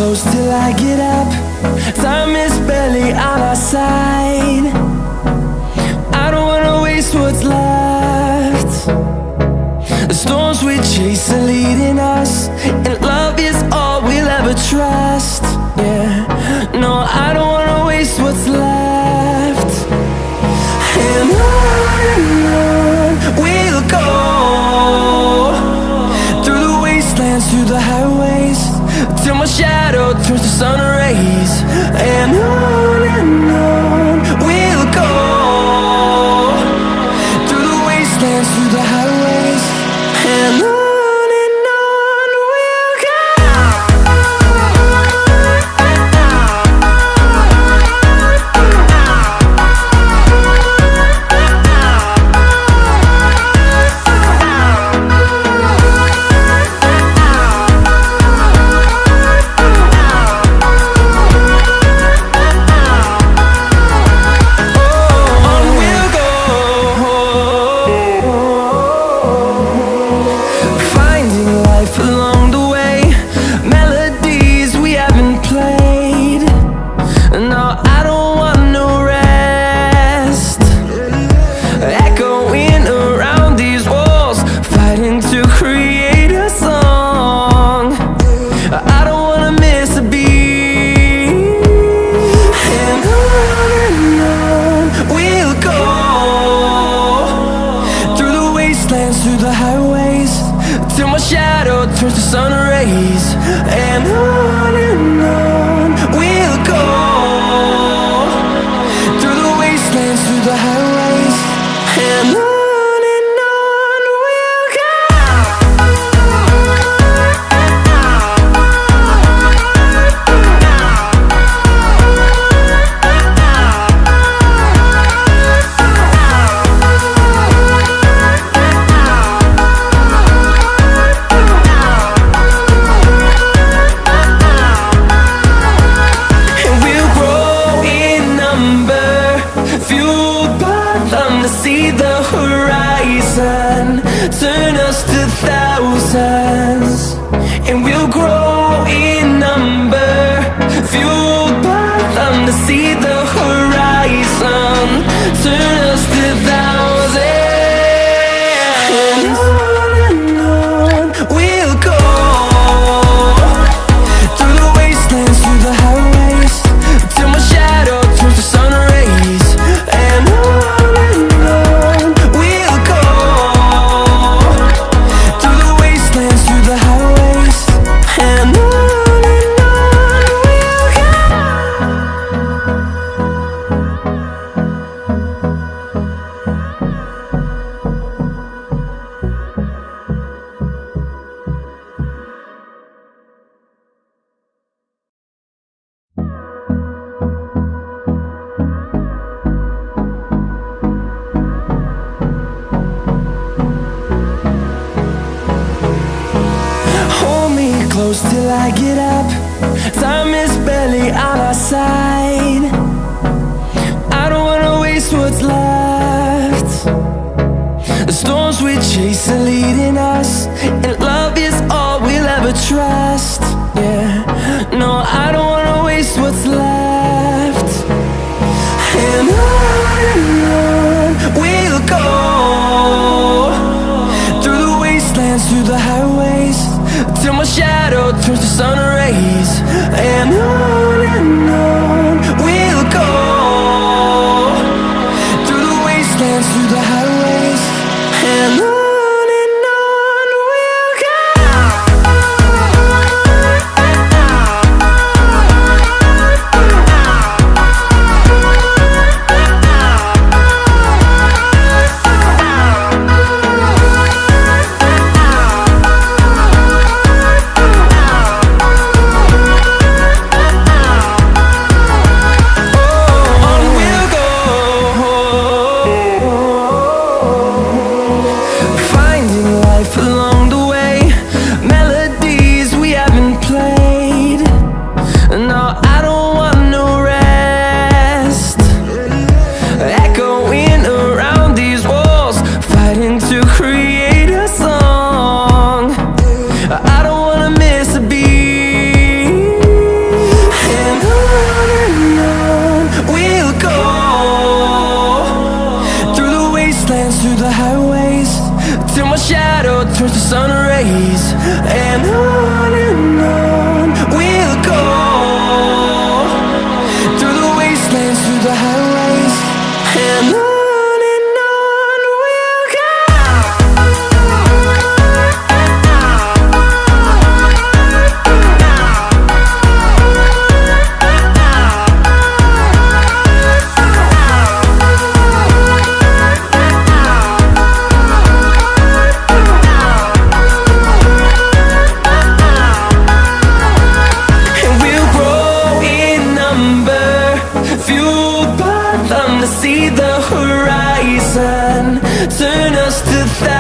close till I get up. Time is barely on our side. I don't wanna waste what's left. The storms we chase are leading us, and love is all we'll ever trust. Yeah, no, I don't wanna waste what's left. And on we'll go, through the wastelands, through the highways, till my shadow turns to sun rays. And on we'll go, through the wastelands, through the highways, and on we'll go. Through the highways, till my shadow turns to sun rays. And on we'll go, through the wastelands, through the highways, and on we'll go. See the horizon, turn us to thousands, and we'll grow in number, fueled by them. To see the horizon, turn us to thousands, and on we'll go, through the wastelands, through the highways, till my shadow turns to sun rays. And on close till I get up. Time is barely on our side. I don't wanna waste what's left. The storms we chase are leading us, and love is all we'll ever trust. Yeah, no, I don't wanna waste what's left. And on we'll go, through the wastelands, through the highways, till my shadow turns to sun rays. And on we'll go, through the wastelands, through the highways, and on the highways, and on we'll go. And we'll grow in number, fueled by them to see the horizon, turn us to thousands.